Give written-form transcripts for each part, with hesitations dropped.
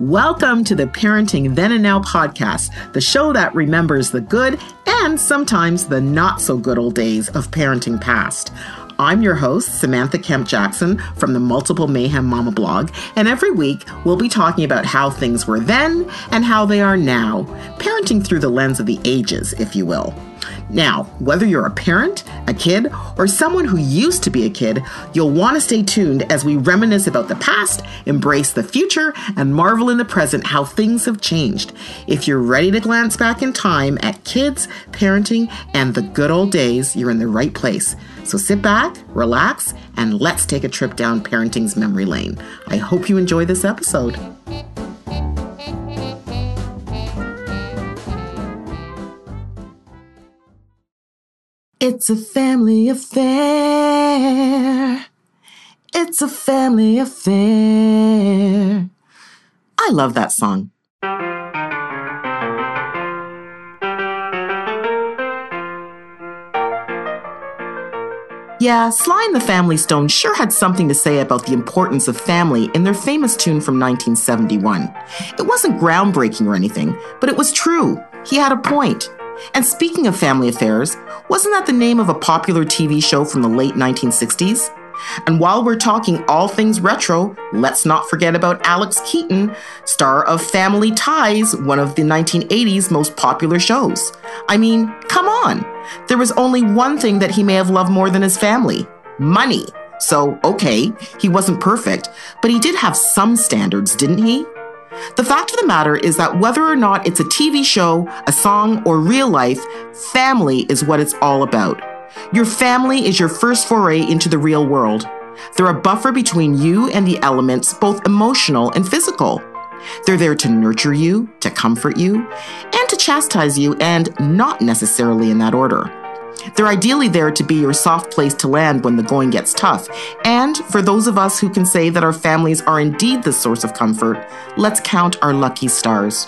Welcome to the Parenting Then and Now podcast, the show that remembers the good and sometimes the not so good old days of parenting past. I'm your host, Samantha Kemp Jackson from the Multiple Mayhem Mama blog, and every week we'll be talking about how things were then and how they are now, parenting through the lens of the ages, if you will. Now, whether you're a parent, a kid, or someone who used to be a kid, you'll want to stay tuned as we reminisce about the past, embrace the future, and marvel in the present how things have changed. If you're ready to glance back in time at kids, parenting, and the good old days, you're in the right place. So sit back, relax, and let's take a trip down parenting's memory lane. I hope you enjoy this episode. It's a family affair. It's a family affair. I love that song. Yeah, Sly and the Family Stone sure had something to say about the importance of family in their famous tune from 1971. It wasn't groundbreaking or anything, but it was true. He had a point. And speaking of family affairs, wasn't that the name of a popular TV show from the late 1960s? And while we're talking all things retro, let's not forget about Alex Keaton, star of Family Ties, one of the 1980s most popular shows. I mean, come on. There was only one thing that he may have loved more than his family: money. So, okay, he wasn't perfect, but he did have some standards, didn't he? The fact of the matter is that whether or not it's a TV show, a song, or real life, family is what it's all about. Your family is your first foray into the real world. They're a buffer between you and the elements, both emotional and physical. They're there to nurture you, to comfort you, and to chastise you, and not necessarily in that order. They're ideally there to be your soft place to land when the going gets tough. And for those of us who can say that our families are indeed the source of comfort, let's count our lucky stars.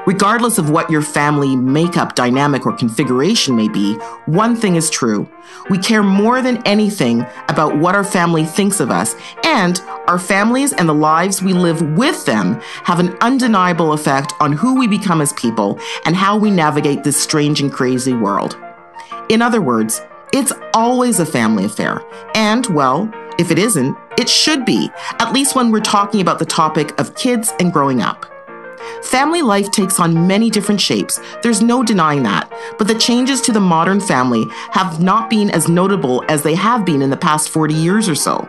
Regardless of what your family makeup, dynamic, or configuration may be, one thing is true. We care more than anything about what our family thinks of us, and our families and the lives we live with them have an undeniable effect on who we become as people and how we navigate this strange and crazy world. In other words, it's always a family affair. And, well, if it isn't, it should be, at least when we're talking about the topic of kids and growing up. Family life takes on many different shapes, there's no denying that, but the changes to the modern family have not been as notable as they have been in the past 40 years or so.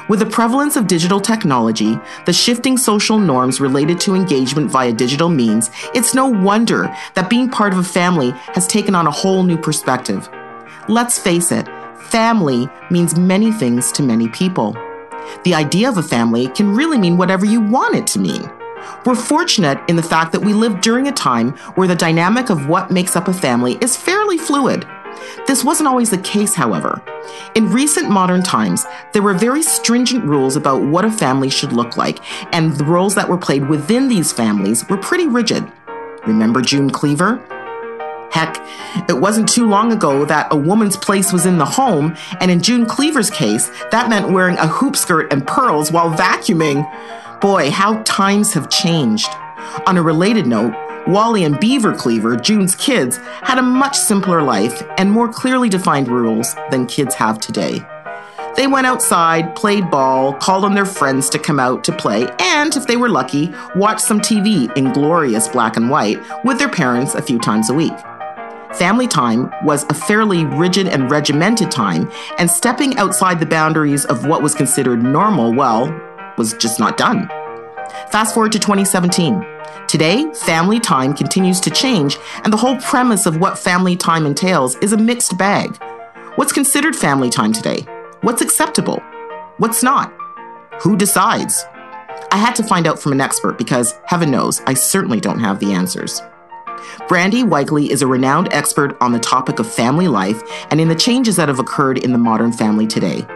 With the prevalence of digital technology, the shifting social norms related to engagement via digital means, it's no wonder that being part of a family has taken on a whole new perspective. Let's face it, family means many things to many people. The idea of a family can really mean whatever you want it to mean. We're fortunate in the fact that we live during a time where the dynamic of what makes up a family is fairly fluid. This wasn't always the case, however. In recent modern times, there were very stringent rules about what a family should look like, and the roles that were played within these families were pretty rigid. Remember June Cleaver? Heck, it wasn't too long ago that a woman's place was in the home, and in June Cleaver's case, that meant wearing a hoop skirt and pearls while vacuuming. Boy, how times have changed. On a related note, Wally and Beaver Cleaver, June's kids, had a much simpler life and more clearly defined rules than kids have today. They went outside, played ball, called on their friends to come out to play, and, if they were lucky, watched some TV in glorious black and white with their parents a few times a week. Family time was a fairly rigid and regimented time, and stepping outside the boundaries of what was considered normal, well, was just not done. Fast forward to 2017. Today, family time continues to change, and the whole premise of what family time entails is a mixed bag. What's considered family time today? What's acceptable? What's not? Who decides? I had to find out from an expert because, heaven knows, I certainly don't have the answers. Brandie Weikle is a renowned expert on the topic of family life and in the changes that have occurred in the modern family today.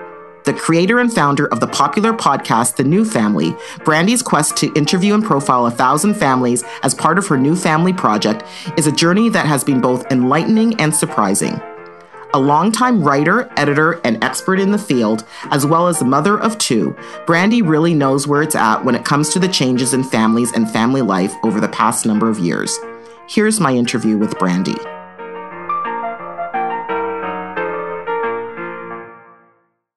The creator and founder of the popular podcast, The New Family, Brandy's quest to interview and profile 1,000 families as part of her New Family project is a journey that has been both enlightening and surprising. A longtime writer, editor, and expert in the field, as well as a mother of two, Brandy really knows where it's at when it comes to the changes in families and family life over the past number of years. Here's my interview with Brandy.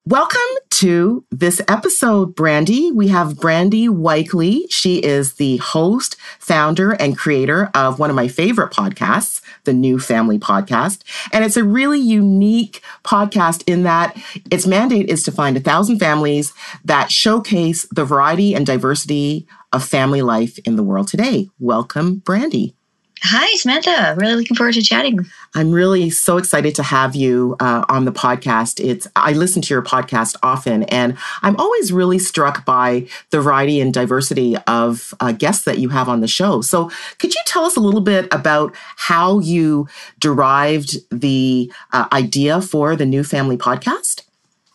Welcome to this episode, Brandy. We have Brandie Weikle. She is the host, founder, and creator of one of my favorite podcasts, the New Family Podcast. And it's a really unique podcast in that its mandate is to find 1,000 families that showcase the variety and diversity of family life in the world today. Welcome, Brandy. Hi, Samantha. Really looking forward to chatting. I'm really so excited to have you on the podcast. I listen to your podcast often, and I'm always really struck by the variety and diversity of guests that you have on the show. So could you tell us a little bit about how you derived the idea for the New Family Podcast?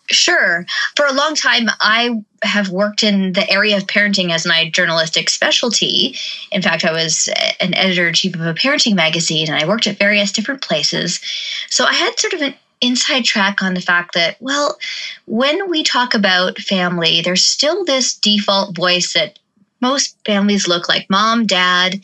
Sure. For a long time, I have worked in the area of parenting as my journalistic specialty. In fact, I was an editor-in-chief of a parenting magazine, and I worked at various different places. So I had sort of an inside track on the fact that, well, when we talk about family, there's still this default voice that most families look like mom, dad,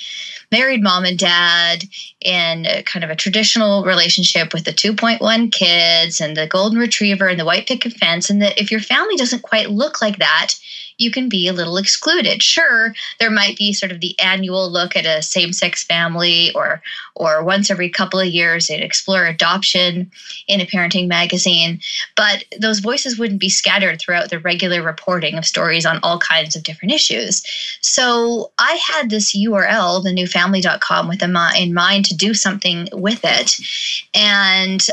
married mom and dad, in kind of a traditional relationship with the 2.1 kids and the golden retriever and the white picket fence. And that if your family doesn't quite look like that, you can be a little excluded. Sure, there might be sort of the annual look at a same-sex family, or once every couple of years they'd explore adoption in a parenting magazine, but those voices wouldn't be scattered throughout the regular reporting of stories on all kinds of different issues. So I had this URL, thenewfamily.com, in mind to do something with it. And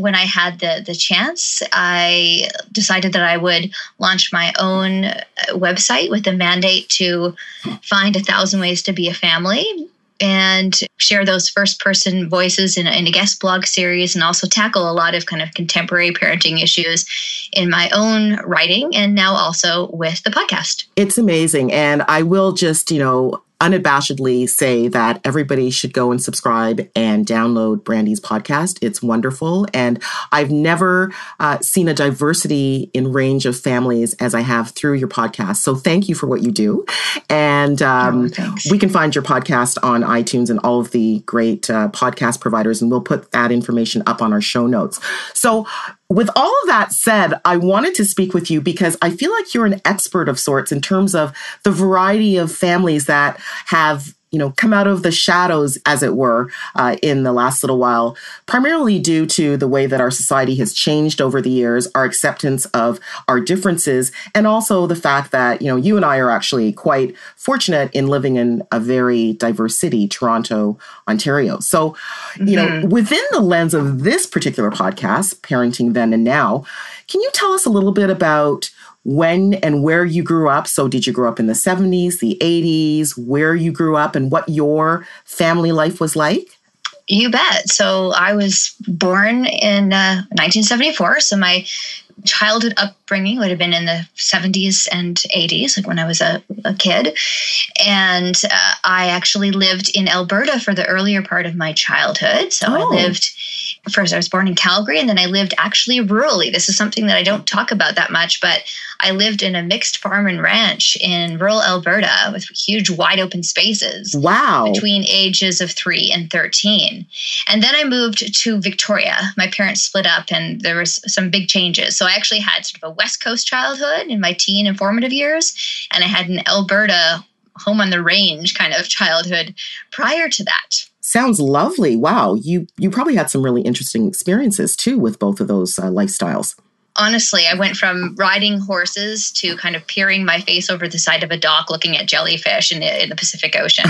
when I had the chance, I decided that I would launch my own website with a mandate to find 1,000 ways to be a family and share those first-person voices in a guest blog series, and also tackle a lot of kind of contemporary parenting issues in my own writing, and now also with the podcast. It's amazing. And I will just, unabashedly say that everybody should go and subscribe and download Brandy's podcast. It's wonderful. And I've never seen a diversity in range of families as I have through your podcast. So thank you for what you do. And we can find your podcast on iTunes and all of the great podcast providers, and we'll put that information up on our show notes. So with all of that said, I wanted to speak with you because I feel like you're an expert of sorts in terms of the variety of families that have, come out of the shadows, as it were, in the last little while, primarily due to the way that our society has changed over the years, our acceptance of our differences, and also the fact that, you and I are actually quite fortunate in living in a very diverse city, Toronto, Ontario. So, within the lens of this particular podcast, Parenting Then and Now, can you tell us a little bit about when and where you grew up? So did you grow up in the 70s, the 80s, where you grew up, and what your family life was like? You bet. So I was born in 1974. So my childhood upbringing would have been in the 70s and 80s, like when I was a kid. And I actually lived in Alberta for the earlier part of my childhood. So I was born in Calgary, and then I lived actually rurally. This is something that I don't talk about that much, but I lived in a mixed farm and ranch in rural Alberta with huge wide open spaces. Wow. Between ages of 3 and 13. And then I moved to Victoria. My parents split up and there was some big changes. So I actually had sort of a West Coast childhood in my teen and formative years, and I had an Alberta home on the range kind of childhood prior to that. Sounds lovely. Wow. You probably had some really interesting experiences too with both of those lifestyles. Honestly, I went from riding horses to kind of peering my face over the side of a dock looking at jellyfish in the Pacific Ocean.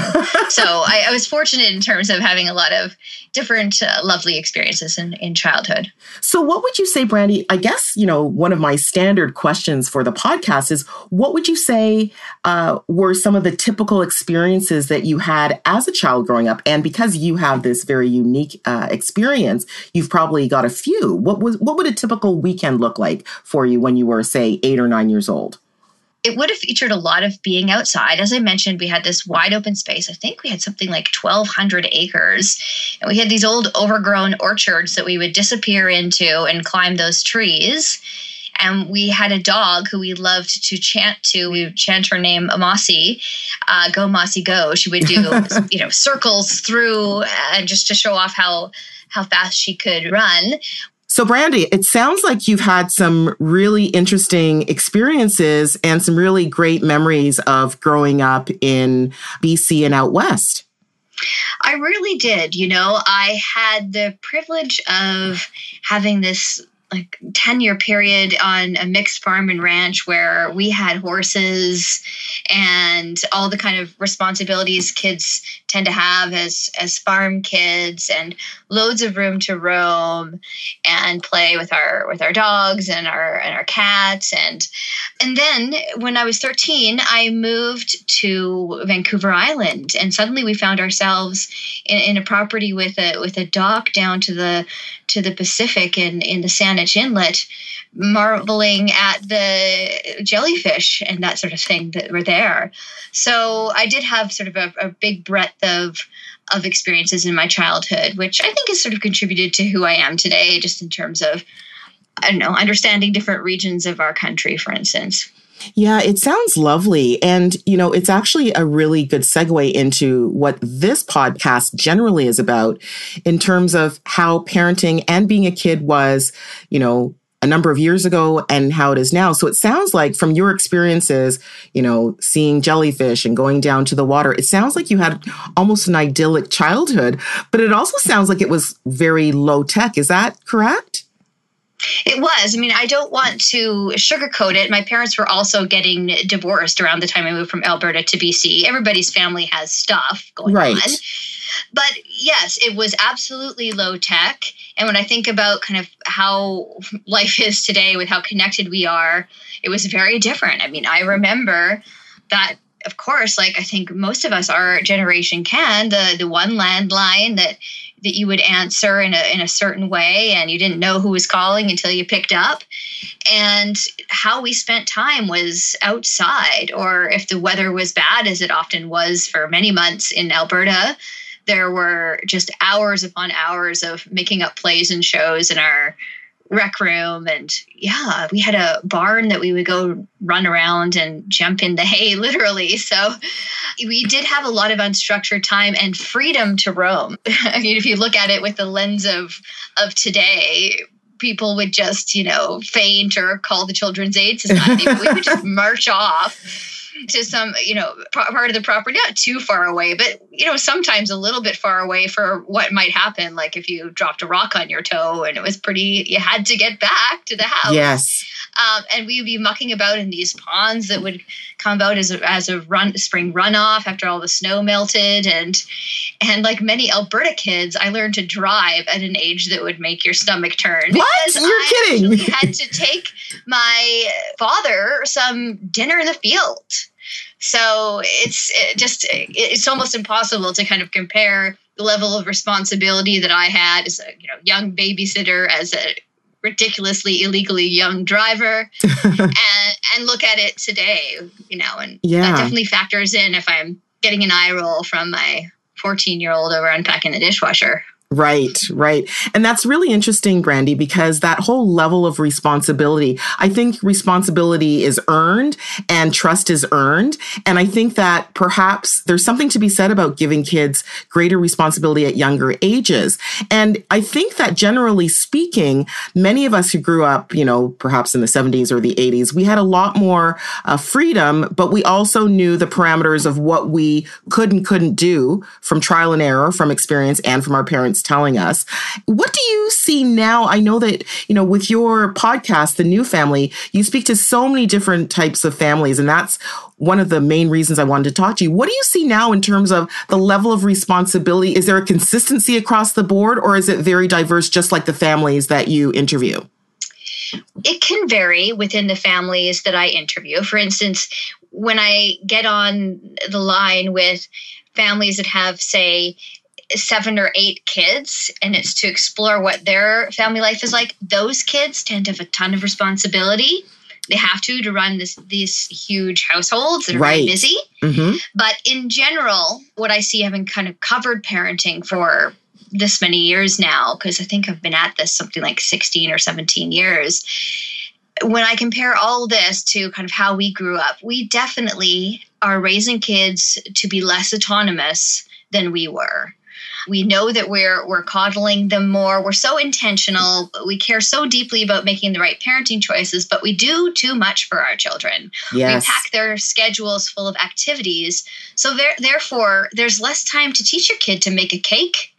So I was fortunate in terms of having a lot of different lovely experiences in childhood. So what would you say, Brandy? I guess, one of my standard questions for the podcast is, what would you say were some of the typical experiences that you had as a child growing up? And because you have this very unique experience, you've probably got a few. What would a typical weekend look like for you when you were, say, 8 or 9 years old? It would have featured a lot of being outside. As I mentioned, we had this wide open space. I think we had something like 1,200 acres. And we had these old overgrown orchards that we would disappear into and climb those trees. And we had a dog who we loved to chant to. We would chant her name, Mossy, go Mossy go. She would do circles through and just to show off how fast she could run. So, Brandy, it sounds like you've had some really interesting experiences and some really great memories of growing up in BC and out west. I really did. I had the privilege of having this 10-year period on a mixed farm and ranch where we had horses and all the kind of responsibilities kids tend to have as farm kids, and loads of room to roam and play with our dogs and our cats. And then when I was 13, I moved to Vancouver Island, and suddenly we found ourselves in a property with a dock down to the Pacific in the Saanich Inlet, marveling at the jellyfish and that sort of thing that were there. So I did have sort of a big breadth of experiences in my childhood, which I think has sort of contributed to who I am today, just in terms of, understanding different regions of our country, for instance. Yeah, it sounds lovely. And, it's actually a really good segue into what this podcast generally is about in terms of how parenting and being a kid was, a number of years ago and how it is now. So it sounds like from your experiences, seeing jellyfish and going down to the water, it sounds like you had almost an idyllic childhood, but it also sounds like it was very low tech. Is that correct? It was. I don't want to sugarcoat it. My parents were also getting divorced around the time I moved from Alberta to BC. Everybody's family has stuff going on. But yes, it was absolutely low tech. And when I think about kind of how life is today with how connected we are, it was very different. I remember that, of course, I think most of us, our generation can, the one landline that you would answer in a certain way, and you didn't know who was calling until you picked up. And how we spent time was outside, or if the weather was bad, as it often was for many months in Alberta, there were just hours upon hours of making up plays and shows in our rec room. And yeah, we had a barn that we would go run around and jump in the hay, literally. So we did have a lot of unstructured time and freedom to roam. If you look at it with the lens of today, people would just, faint or call the Children's Aid Society. But we would just march off to some, part of the property, not too far away, but, sometimes a little bit far away for what might happen. Like if you dropped a rock on your toe and it was you had to get back to the house. Yes. And we would be mucking about in these ponds that would come about as a spring runoff after all the snow melted. And like many Alberta kids, I learned to drive at an age that would make your stomach turn. What? You're kidding. I had to take my father some dinner in the field. So it's almost impossible to kind of compare the level of responsibility that I had as a young babysitter, as a ridiculously illegally young driver, and look at it today, and that definitely factors in if I'm getting an eye roll from my 14-year-old over unpacking the dishwasher. Right. And that's really interesting, Brandy, because that whole level of responsibility, I think responsibility is earned and trust is earned. And I think that perhaps there's something to be said about giving kids greater responsibility at younger ages. And I think that generally speaking, many of us who grew up, perhaps in the 70s or the 80s, we had a lot more freedom, but we also knew the parameters of what we could and couldn't do from trial and error, from experience, and from our parents telling us. What do you see now? I know that, with your podcast, The New Family, you speak to so many different types of families, and that's one of the main reasons I wanted to talk to you. What do you see now in terms of the level of responsibility? Is there a consistency across the board, or is it very diverse, just like the families that you interview? It can vary within the families that I interview. For instance, when I get on the line with families that have, say, 7 or 8 kids, and it's to explore what their family life is like, those kids tend to have a ton of responsibility. They have to run these huge households that are very busy. Mm-hmm. But in general, what I see, having kind of covered parenting for this many years now, because I think I've been at this something like 16 or 17 years, when I compare all this to kind of how we grew up, we definitely are raising kids to be less autonomous than we were. We know that we're coddling them more. We're so intentional. We care so deeply about making the right parenting choices, but we do too much for our children. Yes. We pack their schedules full of activities. So therefore, there's less time to teach your kid to make a cake,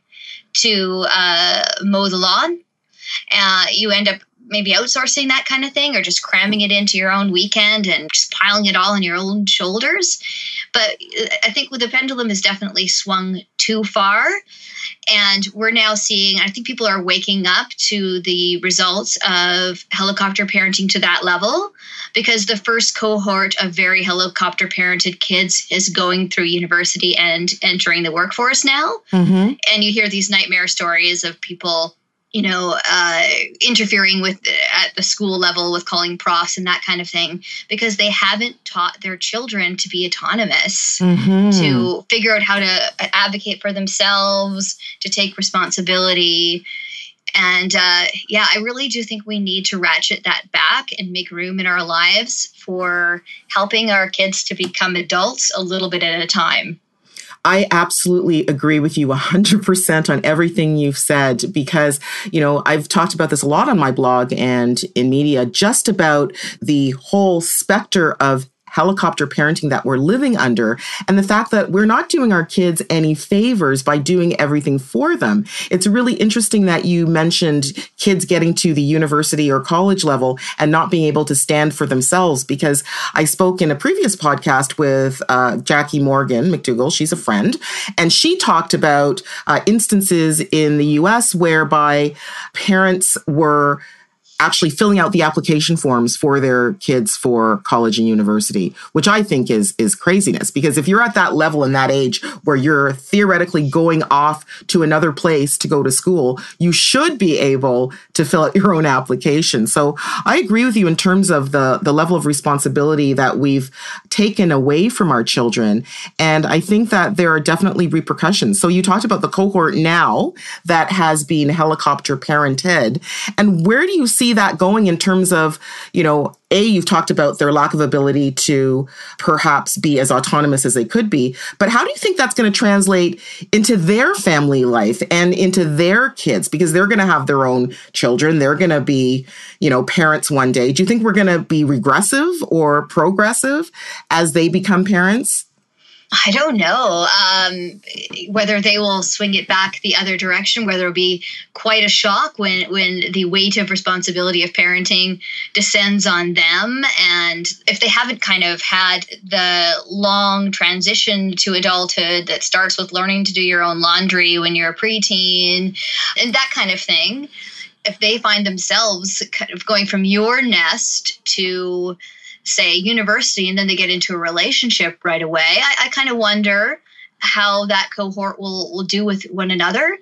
to mow the lawn. You end up maybe outsourcing that kind of thing, or just cramming it into your own weekend and just piling it all on your own shoulders. But I think the pendulum has definitely swung too far. And we're now seeing, I think people are waking up to the results of helicopter parenting to that level, because the first cohort of very helicopter parented kids is going through university and entering the workforce now. Mm-hmm. And you hear these nightmare stories of people, interfering with at the school level with calling profs and that kind of thing, because they haven't taught their children to be autonomous, Mm-hmm. to figure out how to advocate for themselves, to take responsibility. And I really do think we need to ratchet that back and make room in our lives for helping our kids to become adults a little bit at a time. I absolutely agree with you 100% on everything you've said, because, I've talked about this a lot on my blog and in media, just about the whole specter of helicopter parenting that we're living under, and the fact that we're not doing our kids any favors by doing everything for them. It's really interesting that you mentioned kids getting to the university or college level and not being able to stand for themselves, because I spoke in a previous podcast with Jackie Morgan McDougall. She's a friend, and she talked about instances in the US whereby parents were actually filling out the application forms for their kids for college and university, which I think is craziness. Because if you're at that level in that age where you're theoretically going off to another place to go to school, you should be able to fill out your own application. So I agree with you in terms of the level of responsibility that we've taken away from our children. And I think that there are definitely repercussions. So you talked about the cohort now that has been helicopter parented. And where do you see that going in terms of, you've talked about their lack of ability to perhaps be as autonomous as they could be, but how do you think that's going to translate into their family life and into their kids? Because they're going to have their own children. They're going to be, parents one day. Do you think we're going to be regressive or progressive as they become parents? I don't know whether they will swing it back the other direction, whether it'll be quite a shock when the weight of responsibility of parenting descends on them. And if they haven't kind of had the long transition to adulthood that starts with learning to do your own laundry when you're a preteen and that kind of thing, if they find themselves kind of going from your nest to, say, university, and then they get into a relationship right away, I kind of wonder how that cohort will do with one another.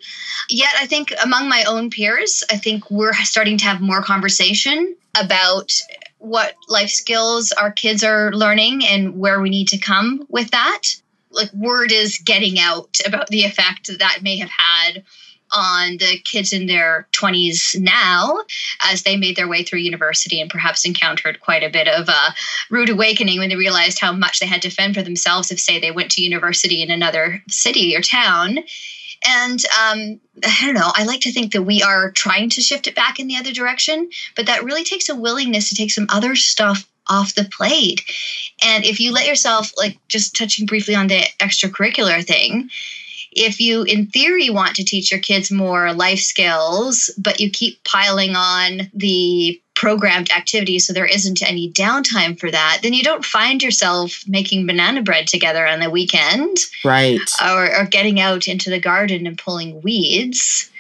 Yet I think among my own peers, I think we're starting to have more conversation about what life skills our kids are learning and where we need to come with that. Like, word is getting out about the effect that may have had on the kids in their 20s now, as they made their way through university and perhaps encountered quite a bit of a rude awakening when they realized how much they had to fend for themselves if, say, they went to university in another city or town. And I don't know, I like to think that we are trying to shift it back in the other direction, but that really takes a willingness to take some other stuff off the plate. And if you let yourself, like, just touching briefly on the extracurricular thing, if you, in theory, want to teach your kids more life skills, but you keep piling on the programmed activities so there isn't any downtime for that, then you don't find yourself making banana bread together on the weekend. Right. Or getting out into the garden and pulling weeds.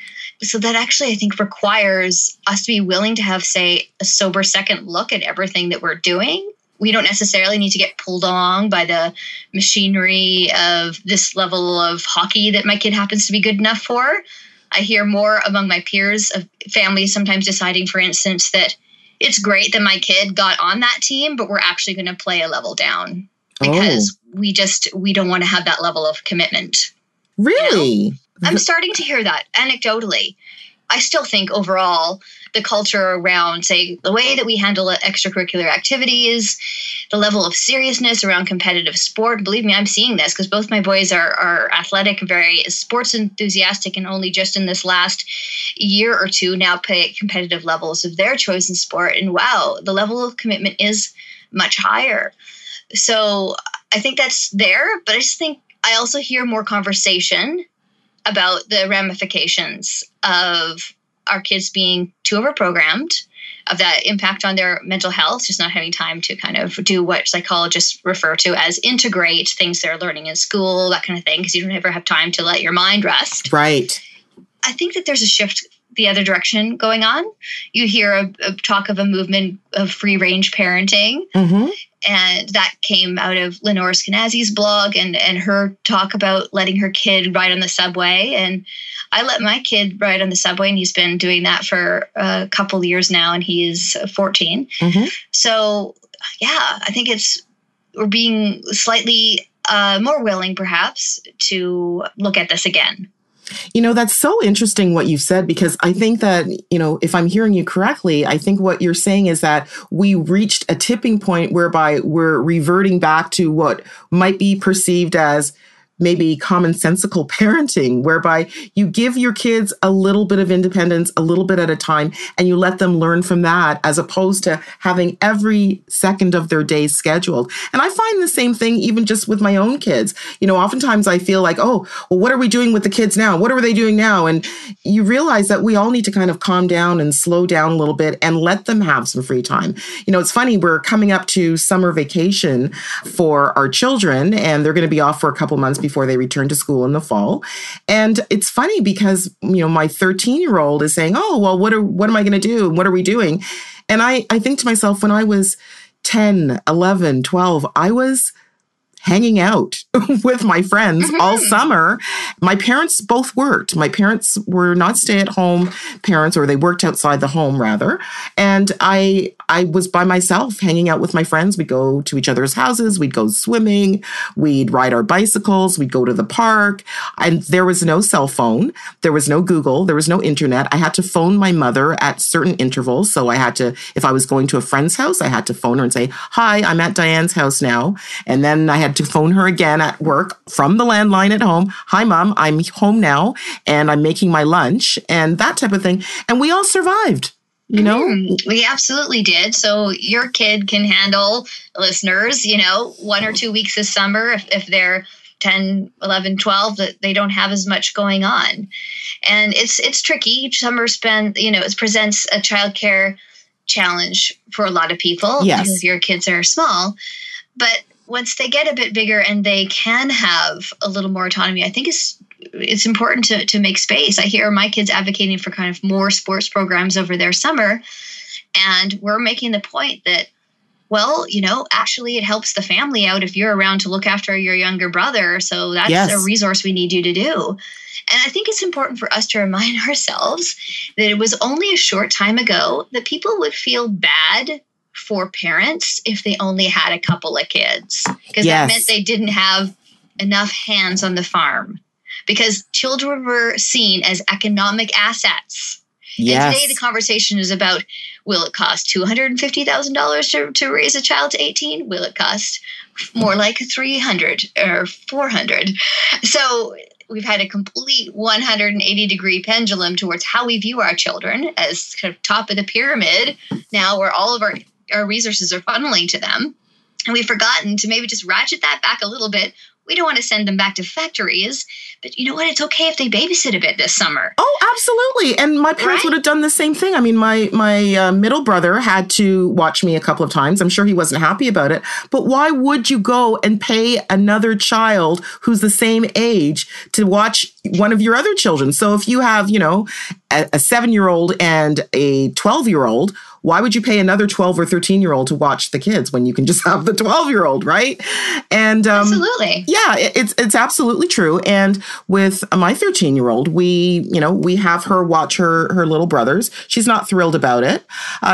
So that actually, I think, requires us to be willing to have, say, a sober second look at everything that we're doing. We don't necessarily need to get pulled along by the machinery of this level of hockey that my kid happens to be good enough for. I hear more among my peers of families sometimes deciding, for instance, that it's great that my kid got on that team, but we're actually going to play a level down because we don't want to have that level of commitment. Really? You know? I'm starting to hear that anecdotally. I still think overall the culture around, say, the way that we handle extracurricular activities, the level of seriousness around competitive sport. Believe me, I'm seeing this because both my boys are athletic, very sports enthusiastic, and only just in this last year or two now play at competitive levels of their choice in sport. And wow, the level of commitment is much higher. So I think that's there, but I just think I also hear more conversation about the ramifications of our kids being too overprogrammed, of that impact on their mental health, just not having time to kind of do what psychologists refer to as integrate things they're learning in school, that kind of thing, because you don't ever have time to let your mind rest. Right. I think that there's a shift the other direction going on. You hear a talk of a movement of free-range parenting, and that came out of Lenore Skenazy's blog and her talk about letting her kid ride on the subway. And I let my kid ride on the subway, and he's been doing that for a couple of years now, and he's 14. So, yeah, I think we're being slightly more willing, perhaps, to look at this again. You know, that's so interesting what you've said, because I think that, you know, if I'm hearing you correctly, I think what you're saying is that we reached a tipping point whereby we're reverting back to what might be perceived as maybe commonsensical parenting, whereby you give your kids a little bit of independence, a little bit at a time, and you let them learn from that, as opposed to having every second of their day scheduled. And I find the same thing even just with my own kids. You know, oftentimes I feel like, oh, well, what are we doing with the kids now? What are they doing now? And you realize that we all need to kind of calm down and slow down a little bit and let them have some free time. You know, it's funny, we're coming up to summer vacation for our children, and they're going to be off for a couple months before they return to school in the fall. And it's funny because, you know, my 13-year-old is saying, oh, well, what am I going to do? What are we doing? And I think to myself, when I was 10, 11, 12, I was hanging out with my friends all summer. My parents both worked. My parents were not stay-at-home parents, or they worked outside the home rather. And I was by myself hanging out with my friends. We'd go to each other's houses. We'd go swimming. We'd ride our bicycles. We'd go to the park. And there was no cell phone. There was no Google. There was no internet. I had to phone my mother at certain intervals. So I had to, if I was going to a friend's house, I had to phone her and say, hi, I'm at Diane's house now. And then I had to phone her again at work from the landline at home. Hi, Mom, I'm home now and I'm making my lunch, and that type of thing. And we all survived, you know? We absolutely did. So your kid can handle, listeners, you know, 1 or 2 weeks this summer if they're 10, 11, 12, that they don't have as much going on. And it's tricky. Each summer it presents a childcare challenge for a lot of people. Yes. If your kids are small. But once they get a bit bigger and they can have a little more autonomy, I think it's important to make space. I hear my kids advocating for kind of more sports programs over their summer. And we're making the point that, well, you know, actually it helps the family out if you're around to look after your younger brother. So that's a resource we need you to do. And I think it's important for us to remind ourselves that it was only a short time ago that people would feel bad for parents if they only had a couple of kids, because that meant they didn't have enough hands on the farm, because children were seen as economic assets. Yes. And today the conversation is about, will it cost $250,000 to raise a child to 18? Will it cost more like $300 or $400? So we've had a complete 180-degree pendulum towards how we view our children as kind of top of the pyramid now, where all of our resources are funneling to them. And we've forgotten to maybe just ratchet that back a little bit. We don't want to send them back to factories, but you know what? It's okay if they babysit a bit this summer. Oh, absolutely. And my parents would have done the same thing. I mean, my middle brother had to watch me a couple of times. I'm sure he wasn't happy about it. But why would you go and pay another child who's the same age to watch one of your other children? So if you have, you know, a 7-year-old and a 12-year-old, why would you pay another 12 or 13-year-old to watch the kids when you can just have the 12-year-old, right? And absolutely. Yeah, it's absolutely true. And with my 13-year-old, we have her watch her little brothers. She's not thrilled about it.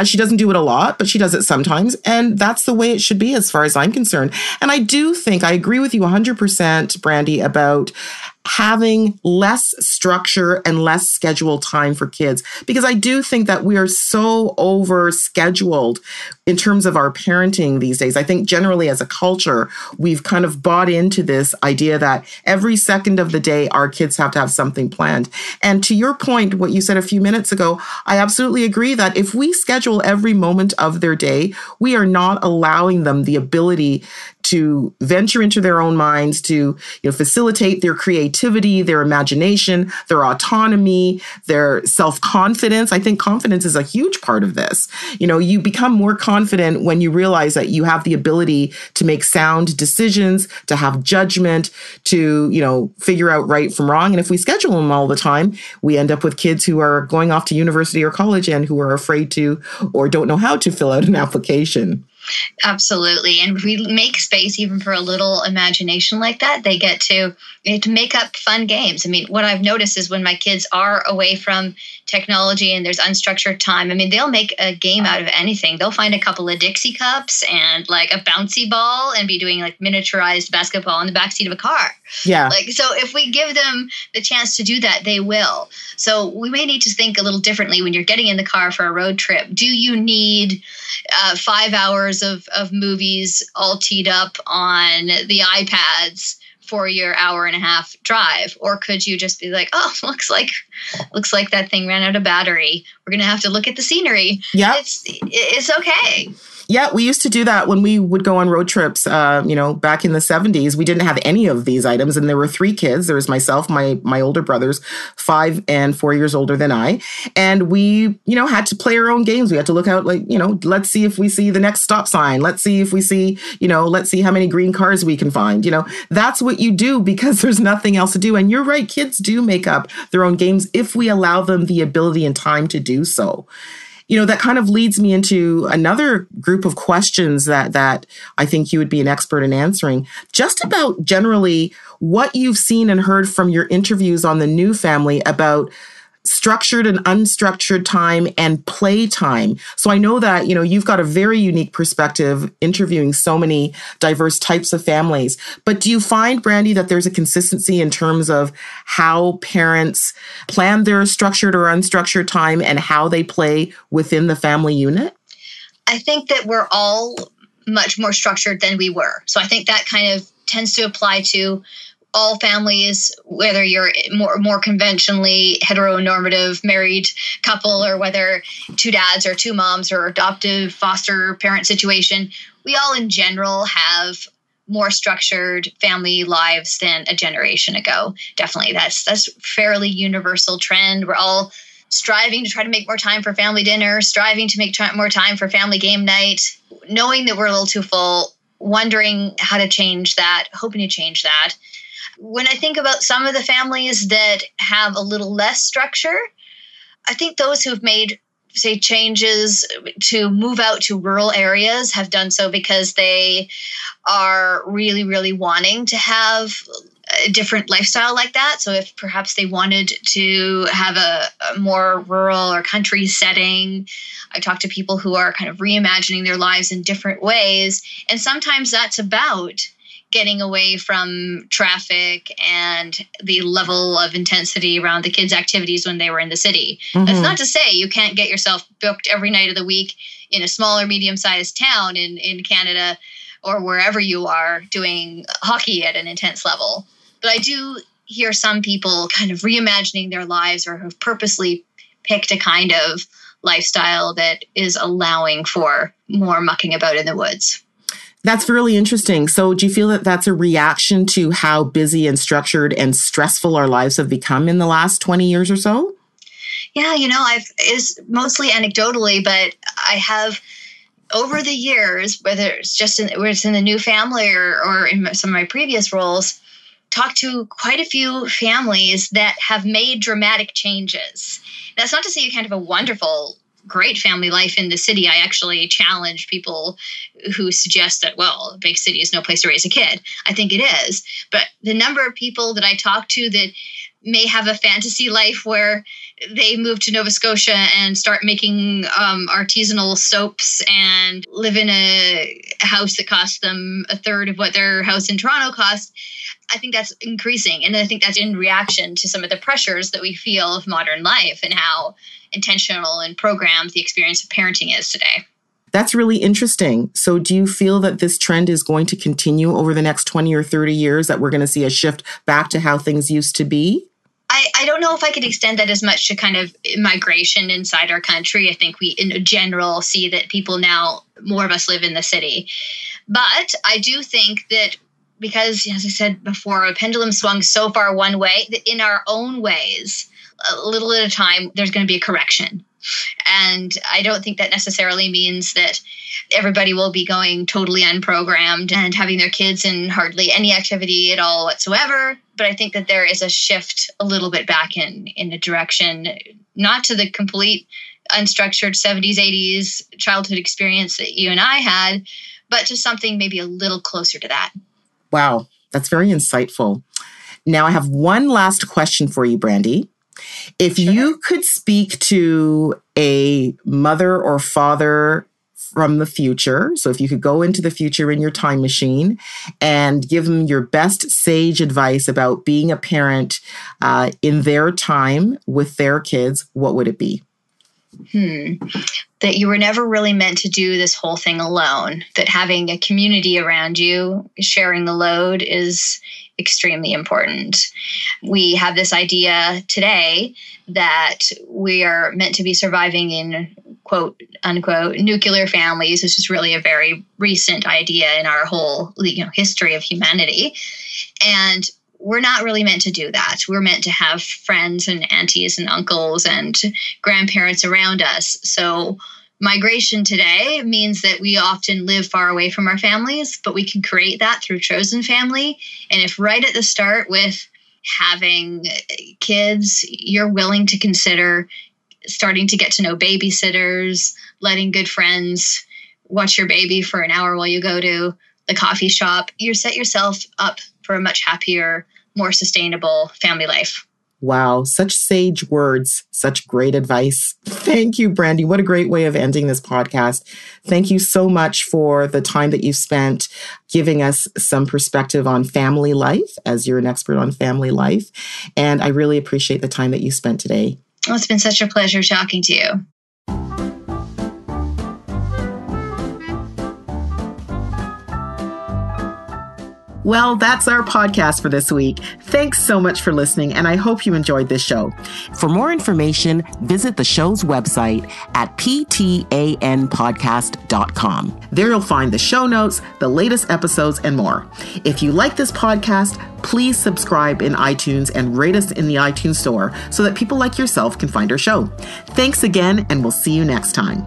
She doesn't do it a lot, but she does it sometimes. And that's the way it should be as far as I'm concerned. And I do think I agree with you 100%, Brandy, about having less structure and less scheduled time for kids, because I do think that we are so over scheduled in terms of our parenting these days. I think generally as a culture, we've kind of bought into this idea that every second of the day, our kids have to have something planned. And to your point, what you said a few minutes ago, I absolutely agree that if we schedule every moment of their day, we are not allowing them the ability to venture into their own minds, to facilitate their creativity, their imagination, their autonomy, their self-confidence. I think confidence is a huge part of this. You become more confident when you realize that you have the ability to make sound decisions, to have judgment, to figure out right from wrong. And if we schedule them all the time, we end up with kids who are going off to university or college and who are afraid to or don't know how to fill out an application. Absolutely. And if we make space even for a little imagination like that, they get to make up fun games. I mean, what I've noticed is when my kids are away from technology and there's unstructured time, I mean, they'll make a game out of anything. They'll find a couple of Dixie cups and like a bouncy ball and be doing like miniaturized basketball in the backseat of a car. Yeah. So if we give them the chance to do that, they will. So we may need to think a little differently when you're getting in the car for a road trip. Do you need 5 hours of movies all teed up on the iPads for your hour and a half drive? Or could you just be like, oh, looks like that thing ran out of battery. We're going to have to look at the scenery. Yeah. It's okay. Yeah, we used to do that when we would go on road trips, back in the 70s. We didn't have any of these items. And there were 3 kids. There was myself, my older brothers, 5 and 4 years older than I. And we, had to play our own games. We had to look out let's see if we see the next stop sign. Let's see if we see, let's see how many green cars we can find. That's what you do because there's nothing else to do. And you're right. Kids do make up their own games if we allow them the ability and time to do so. That kind of leads me into another group of questions that I think you would be an expert in answering, just about generally what you've seen and heard from your interviews on the new family about structured and unstructured time and playtime. So I know that, you've got a very unique perspective interviewing so many diverse types of families. But do you find, Brandy, that there's a consistency in terms of how parents plan their structured or unstructured time and how they play within the family unit? I think that we're all much more structured than we were. So I think that kind of tends to apply to all families, whether you're more conventionally heteronormative married couple or whether 2 dads or 2 moms or adoptive foster parent situation, we all in general have more structured family lives than a generation ago. Definitely. That's fairly universal trend. We're all striving to try to make more time for family dinner, striving to make more time for family game night, knowing that we're a little too full, wondering how to change that, hoping to change that. When I think about some of the families that have a little less structure, I think those who have made, say, changes to move out to rural areas have done so because they are really, really wanting to have a different lifestyle like that. So if perhaps they wanted to have a more rural or country setting, I talk to people who are kind of reimagining their lives in different ways. And sometimes that's about getting away from traffic and the level of intensity around the kids' activities when they were in the city. Mm-hmm. That's not to say you can't get yourself booked every night of the week in a smaller, medium-sized town in Canada or wherever you are doing hockey at an intense level. But I do hear some people kind of reimagining their lives or have purposely picked a kind of lifestyle that is allowing for more mucking about in the woods. That's really interesting. So do you feel that that's a reaction to how busy and structured and stressful our lives have become in the last 20 years or so? Yeah, it's mostly anecdotally, but I have over the years, whether it's in the new family or in some of my previous roles, talked to quite a few families that have made dramatic changes. That's not to say you can't have a wonderful great family life in the city. I actually challenge people who suggest that, well, a big city is no place to raise a kid. I think it is. But the number of people that I talk to that may have a fantasy life where they move to Nova Scotia and start making artisanal soaps and live in a house that costs them a third of what their house in Toronto cost, I think that's increasing. And I think that's in reaction to some of the pressures that we feel of modern life and how intentional and programmed the experience of parenting is today. That's really interesting. So do you feel that this trend is going to continue over the next 20 or 30 years, that we're going to see a shift back to how things used to be? I don't know if I could extend that as much to kind of migration inside our country. I think we, in general, see that people now, more of us live in the city. But I do think that because, as I said before, a pendulum swung so far one way that in our own ways, a little at a time, there's going to be a correction. And I don't think that necessarily means that everybody will be going totally unprogrammed and having their kids in hardly any activity at all whatsoever. But I think that there is a shift a little bit back in a direction, not to the complete unstructured 70s, 80s childhood experience that you and I had, but to something maybe a little closer to that. Wow, that's very insightful. Now I have one last question for you, Brandy. If you could speak to a mother or father from the future, so if you could go into the future in your time machine and give them your best sage advice about being a parent in their time with their kids, what would it be? That you were never really meant to do this whole thing alone, that having a community around you, sharing the load is extremely important. We have this idea today that we are meant to be surviving in quote unquote nuclear families, which is really a very recent idea in our whole history of humanity. And we're not really meant to do that. We're meant to have friends and aunties and uncles and grandparents around us. So migration today means that we often live far away from our families, but we can create that through chosen family. And if right at the start with having kids, you're willing to consider starting to get to know babysitters, letting good friends watch your baby for an hour while you go to the coffee shop, you set yourself up for a much happier, more sustainable family life. Wow, such sage words, such great advice. Thank you, Brandy. What a great way of ending this podcast. Thank you so much for the time that you've spent giving us some perspective on family life, as you're an expert on family life. And I really appreciate the time that you spent today. Oh, it's been such a pleasure talking to you. Well, that's our podcast for this week. Thanks so much for listening, and I hope you enjoyed this show. For more information, visit the show's website at ptanpodcast.com. There you'll find the show notes, the latest episodes, and more. If you like this podcast, please subscribe in iTunes and rate us in the iTunes store so that people like yourself can find our show. Thanks again, and we'll see you next time.